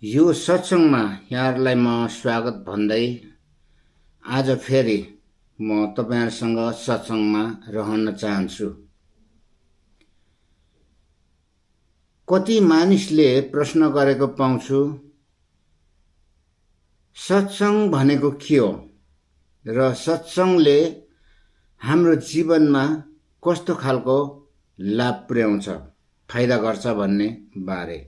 यो सत्संगमा यहाँहरूलाई म स्वागत भन्दै आज फेरि म तपाईहरुसँग सत्संगमा रहन चाहन्छु। कति मानिसले प्रश्न गरेको पाउँछु, सत्संग भनेको के हो र सत्संगले हाम्रो जीवनमा कस्तो खालको लाभ पुर्याउँछ, फाइदा गर्छ भन्ने बारे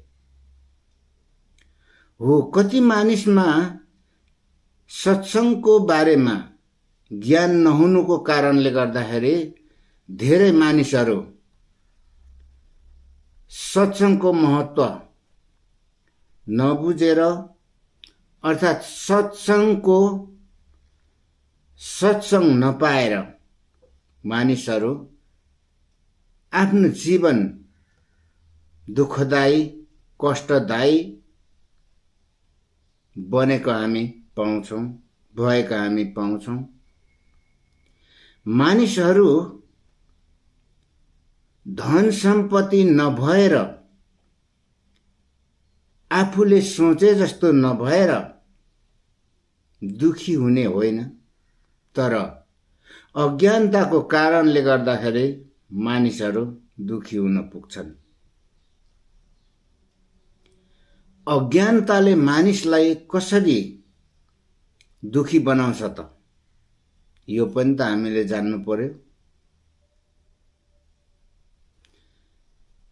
हो। कति मानिसमा सत्संगको बारेमा ज्ञान नहुनुको कारणले गर्दाखेरि धेरै मानिसहरू सत्संगको महत्व नबुझेर अर्थात सत्संग नपाएर मानिसहरू आफ्नो जीवन दुःखदायी कष्टदायी बनेको हामी पाउँछौं, भएका हामी पाउँछौं। मानिसहरू धन सम्पत्ति नभएर आफूले सोचे जस्तो नभएर दुखी हुने होइन, तर अज्ञानताको कारणले गर्दाखेरि मानिसहरू दुखी हुन पुग्छन्। अज्ञानताले मानिसलाई कसरी दुखी बनाउँछ त यो पनि त हामीले जान्नु पर्यो।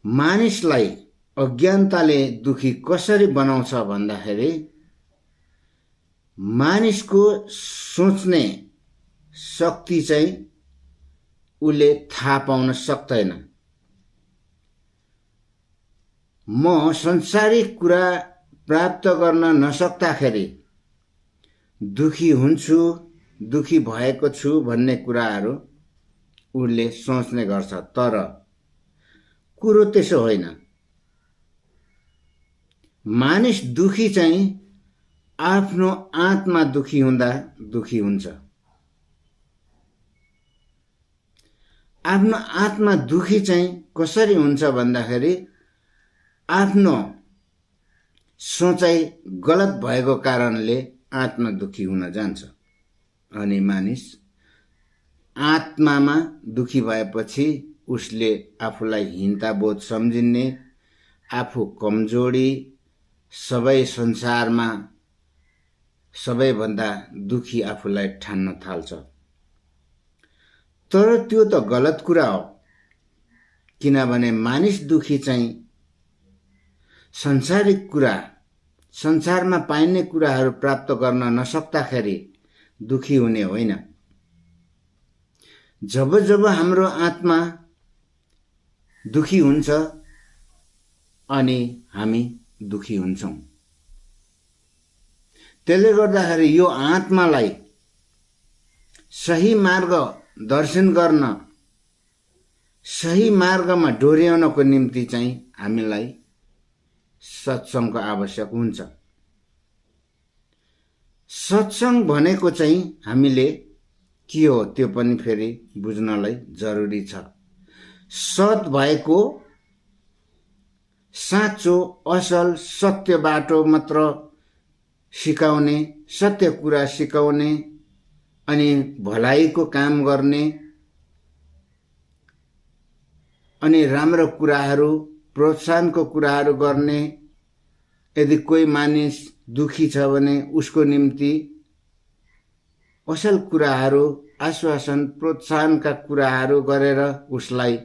मानिसलाई अज्ञानताले दुखी कसरी बनाउँछ भन्दाखेरि मानिसको सोच्ने शक्ति चाहिँ उले थाहा पाउन सक्दैन। म संसारिक कुरा प्राप्त गर्न नसक्दाखेरि दुखी हुन्छु, दुखी भएको छु भन्ने कुराहरू उले सोच्ने गर्छ, तर कुरो त्यसो होइन। मानिस दुखी चाहिँ आफ्नो आत्मा दुखी हुँदा दुखी हुन्छ। आफ्नो आत्मा दुखी चाहिँ कसरी हुन्छ भन्दाखेरि आफ्नो सोचाइ गलत भएको कारणले आत्मा दुखी हुन जान्छ। अनि मानिस आत्मामा दुखी भएपछि उसले आफूलाई हीनता बोध सम्झिने, आफू कमजोरी, सबै संसारमा सबैभन्दा दुखी आफूलाई ठान्न थाल्छ। तर त्यो त गलत कुरा हो, किनभने मानिस दुखी चाहिँ संसारिक कुरा, संसारमा पाइने कुराहरू प्राप्त गर्न नसक्दाखेरि दुखी हुने होइन। जब जब हाम्रो आत्मा दुखी हुन्छ अनि हामी दुखी हुन्छौं। त्यसले गर्दाखेरि यो आत्मालाई सही मार्ग दर्शन गर्न, सही मार्गमा डोर्याउनको निम्ति चाहिँ हामीलाई सत्संगको आवश्यक हुन्छ। सत्संग भनेको चाहिँ हामीले के हो त्यो पनि फेरि बुझ्नलाई जरुरी छ। सत भएको साँचो असल सत्य बाटो मात्र सिकाउने, सत्य कुरा सिकाउने अनि भलाइको काम गर्ने अनि राम्रो कुराहरू प्रोत्साहनको कुराहरू गर्ने। यदि कोही मानिस दुखी छ भने उसको निम्ति असल कुराहरू, आश्वासन, प्रोत्साहनका कुराहरू गरेर उसलाई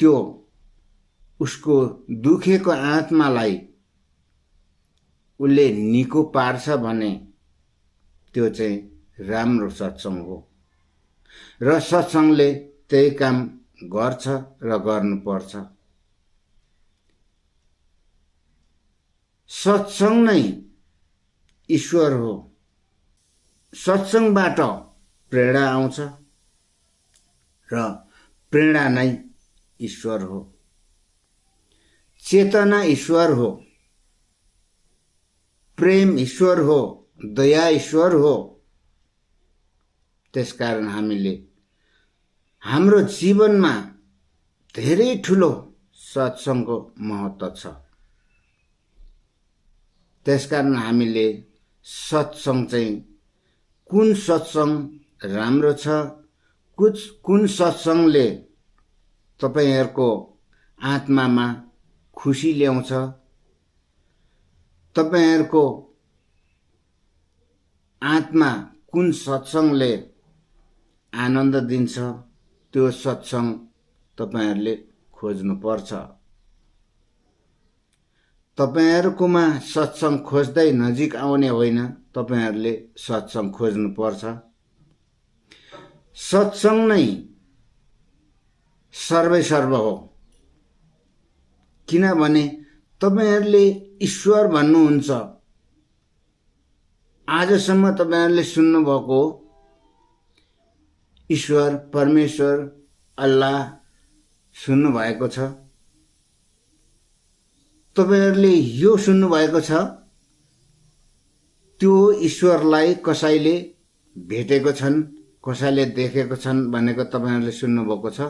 त्यो उसको दुखेको आत्मालाई उसले निको पार्छ भने त्यो चाहिँ राम्रो सत्संग हो र सत्संगले त्यही काम गर्छ र गर्नुपर्छ। सत्संग नै ईश्वर हो। सत्संगबाट प्रेरणा आउँछ र प्रेरणा नै ईश्वर हो। चेतना ईश्वर हो, प्रेम ईश्वर हो, दया ईश्वर हो। त्यसकारण हामीले हाम्रो जीवनमा धेरै ठूलो सत्संगको महत्व छ। त्यसकारण हामीले सत्संग चाहिँ कुन सत्संग राम्रो छ, कुन सत्संगले तपाईहरुको आत्मामा खुशी ल्याउँछ, तपाईहरुको आत्मा कुन सत्संगले आनन्द दिन्छ, त्यो सत्संग तपाईहरुले खोज्नु पर्छ। तपाईहरुकोमा सत्संग खोज्दै नजिक आउने होइन, तपाईहरुले सत्संग खोज्नु पर्छ। सत्संग नै सर्वैसर्व हो, किनभने तपाईहरुले ईश्वर भन्नुहुन्छ। आजसम्म तपाईहरुले सुन्नुभएको ईश्वर, परमेश्वर, अल्लाह सुन्नु भएको छ। तपाईहरुले यो सुन्नु भएको छ, त्यो ईश्वरलाई कसैले भेटेको छन्, कसैले देखेको छन् भनेको तपाईहरुले सुन्नु भएको छ?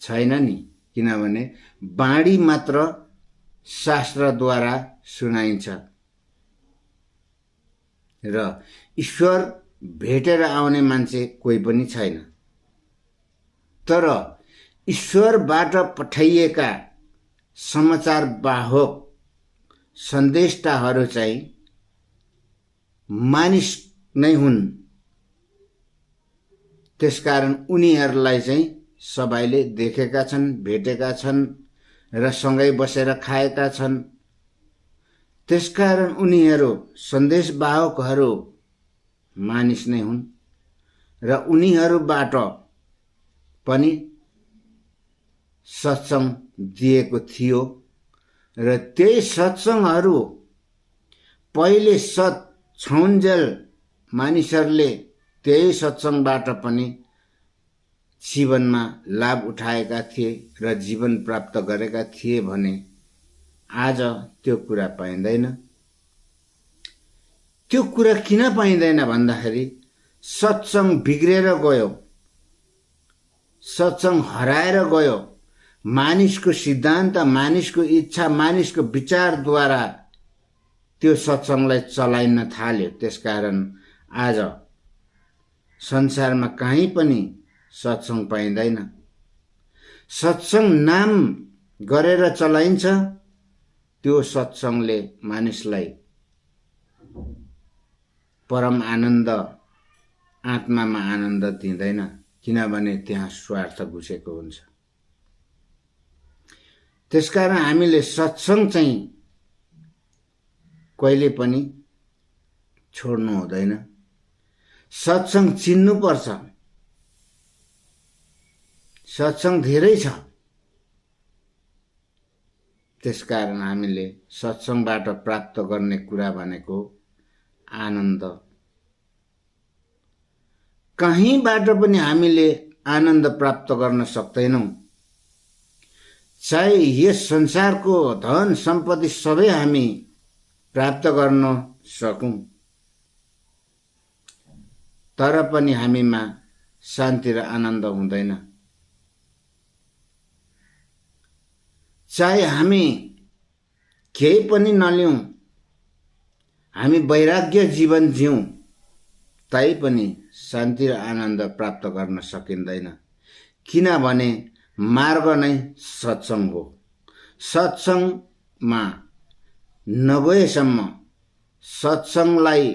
छैन नि, किनभने बाणी मात्र शास्त्रद्वारा सुनाइन्छ र ईश्वर भेटेर आउने मान्छे कोही पनि छैन। तर ईश्वरबाट पठाइएका समाचार वाहक सन्देशताहरू चाहिँ मानिस नै हुन्। त्यसकारण उनीहरूलाई चाहिँ सबैले देखेका छन्, भेटेका छन् र सँगै बसेर खाएका छन्। त्यसकारण उनीहरू सन्देशवाहकहरू मानिस नै हुन् र उनीहरूबाट पनि सत्संग दिएको थियो र त्यही सत्संगहरू पहिले छौन्जेल मानिसहरूले त्यही सत्संगबाट पनि जीवनमा लाभ उठाएका थिए र जीवन प्राप्त गरेका थिए भने आज त्यो कुरा पाइँदैन। त्यो कुरा किन पाइँदैन भन्दाखेरि सत्संग बिग्रेर गयो, सत्संग हराएर गयो। मानिसको सिद्धान्त, मानिसको इच्छा, मानिसको विचारद्वारा त्यो सत्संगलाई चलाइन थाल्यो। त्यसकारण आज संसारमा कहीँ पनि सत्संग पाइँदैन। सत्संग नाम गरेर चलाइन्छ, त्यो सत्संगले मानिसलाई परम आनन्द, आत्मामा आनन्द दिँदैन, किनभने त्यहाँ स्वार्थ घुसेको हुन्छ। त्यसकारण हामीले सत्संग चाहिँ कहिले पनि छोड्नु हुँदैन। सत्संग चिन्नुपर्छ। सत्संग धेरै छ, त्यसकारण हामीले सत्संगबाट प्राप्त गर्ने कुरा भनेको आनन्द। कहीँबाट पनि हामीले आनन्द प्राप्त गर्न सक्दैनौं। चाहे यस संसारको धन सम्पत्ति सबै हामी प्राप्त गर्न सकौं, तर पनि हामीमा शान्ति र आनन्द हुँदैन। चाहे हामी केही पनि नलिउँ, हामी वैराग्य जीवन जिउँ, तै पनि शान्ति र आनन्द प्राप्त गर्न सकिँदैन। किनभने मार्ग नै सत्संग हो। सत्संगमा नगएसम्म, सत्संगलाई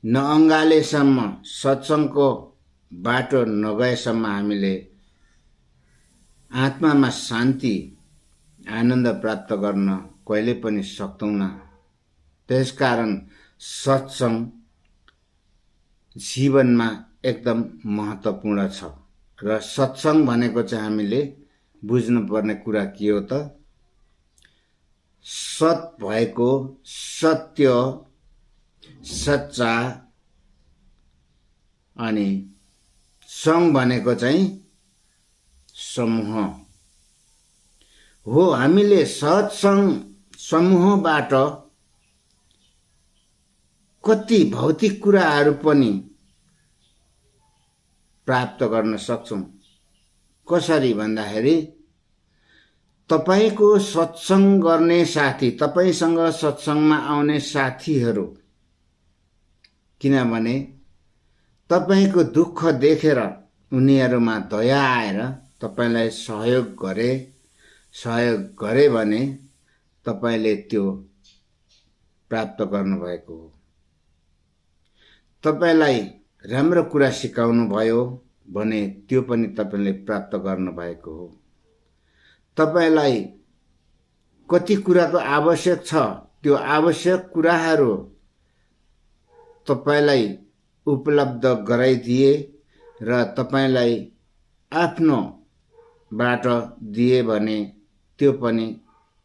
नअँगालेसम्म, सत्संगको बाटो नगएसम्म हामीले आत्मामा शान्ति, आनन्द प्राप्त गर्न कहिले पनि सक्दैनौं। त्यसकारण सत्संग जीवनमा एकदम महत्त्वपूर्ण छ र सत्संग भनेको चाहिँ हामीले बुझ्नुपर्ने कुरा के हो त? सत भएको, सत्य, सच्चा, अनि संग भनेको चाहिँ समूह हो। हामीले सत्संग समूहबाट कति भौतिक कुराहरू पनि प्राप्त गर्न सक्छौं। कसरी भन्दाखेरि तपाईको सत्संग गर्ने साथी, तपाईसँग सत्संगमा आउने साथीहरू, किनभने तपाईको दुःख देखेर उनीहरूमा दया आएर तपाईलाई सहयोग गरे भने तपाईले त्यो प्राप्त गर्नुभएको हो। तपाईलाई राम्रो कुरा सिकाउनु भयो भने त्यो पनि तपाईले प्राप्त गर्नुभएको हो। तपाईलाई कति कुराको आवश्यक छ, त्यो आवश्यक कुराहरू तपाईलाई उपलब्ध गराइदिए र तपाईलाई आफ्नो बाटो दिए भने त्यो पनि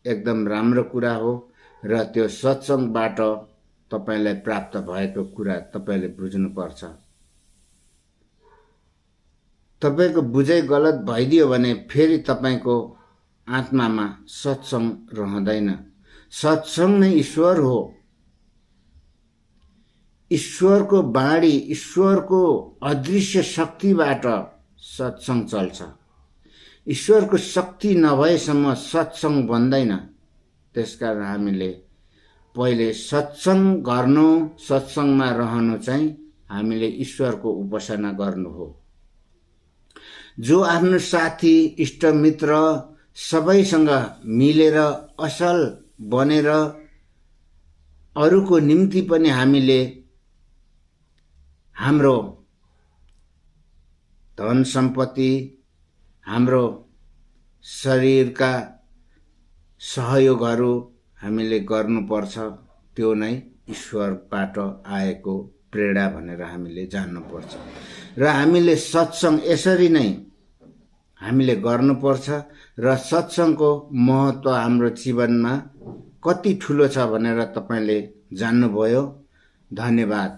एकदम राम्रो कुरा हो र त्यो सत्संगबाट तपाईलाई प्राप्त भएको कुरा तपाईले बुझ्नुपर्छ। तपाईको बुझाइ गलत भइदियो भने फेरि तपाईको आत्मामा सत्संग रहँदैन। सत्संग नै ईश्वर हो। ईश्वरको बाणी, ईश्वरको अदृश्य शक्तिबाट सत्संग चल्छ। ईश्वरको शक्ति नभएसम्म सत्संग बन्दैन। त्यसकारण हामीले पहिले सत्संग गर्नु, सत्संगमा रहनु चाहिँ हामीले ईश्वरको उपासना गर्नु हो। जो आफ्नो साथी, इष्टमित्र सबैसँग मिलेर असल बनेर अरूको निम्ति पनि हामीले हाम्रो धन सम्पत्ति, हाम्रो शरीरका सहयोगहरू हामीले गर्नुपर्छ। त्यो नै ईश्वरबाट आएको प्रेरणा भनेर हामीले जान्नुपर्छ र हामीले सत्संग यसरी नै हामीले गर्नुपर्छ र सत्संगको महत्त्व हाम्रो जीवनमा कति ठुलो छ भनेर तपाईले जान्नुभयो। धन्यवाद।